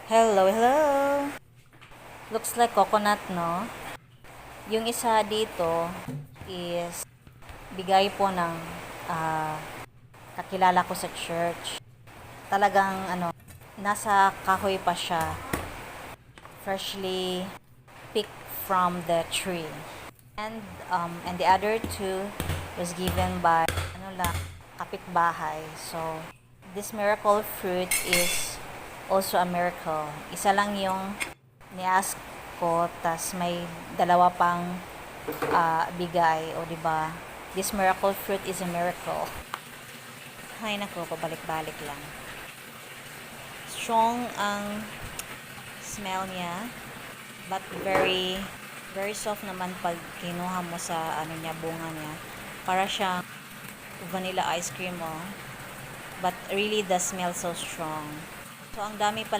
Hello, hello! Looks like coconut, no? Yung isa dito is bigay po ng ah, kakilala ko sa church. Talagang nasa kahoy pa siya. Freshly picked from the tree. And the other two was given by kapitbahay. So this miracle fruit is also a miracle. Isa lang yung ni-ask ko, tas may dalawa pang bigay, o di ba? This miracle fruit is a miracle. Hay nako, pabalik-balik lang. Strong ang smell niya, but very very soft naman pag kinuha mo sa bunga niya. Para siyang vanilla ice cream, oh. But really the smell so strong. So ang dami pala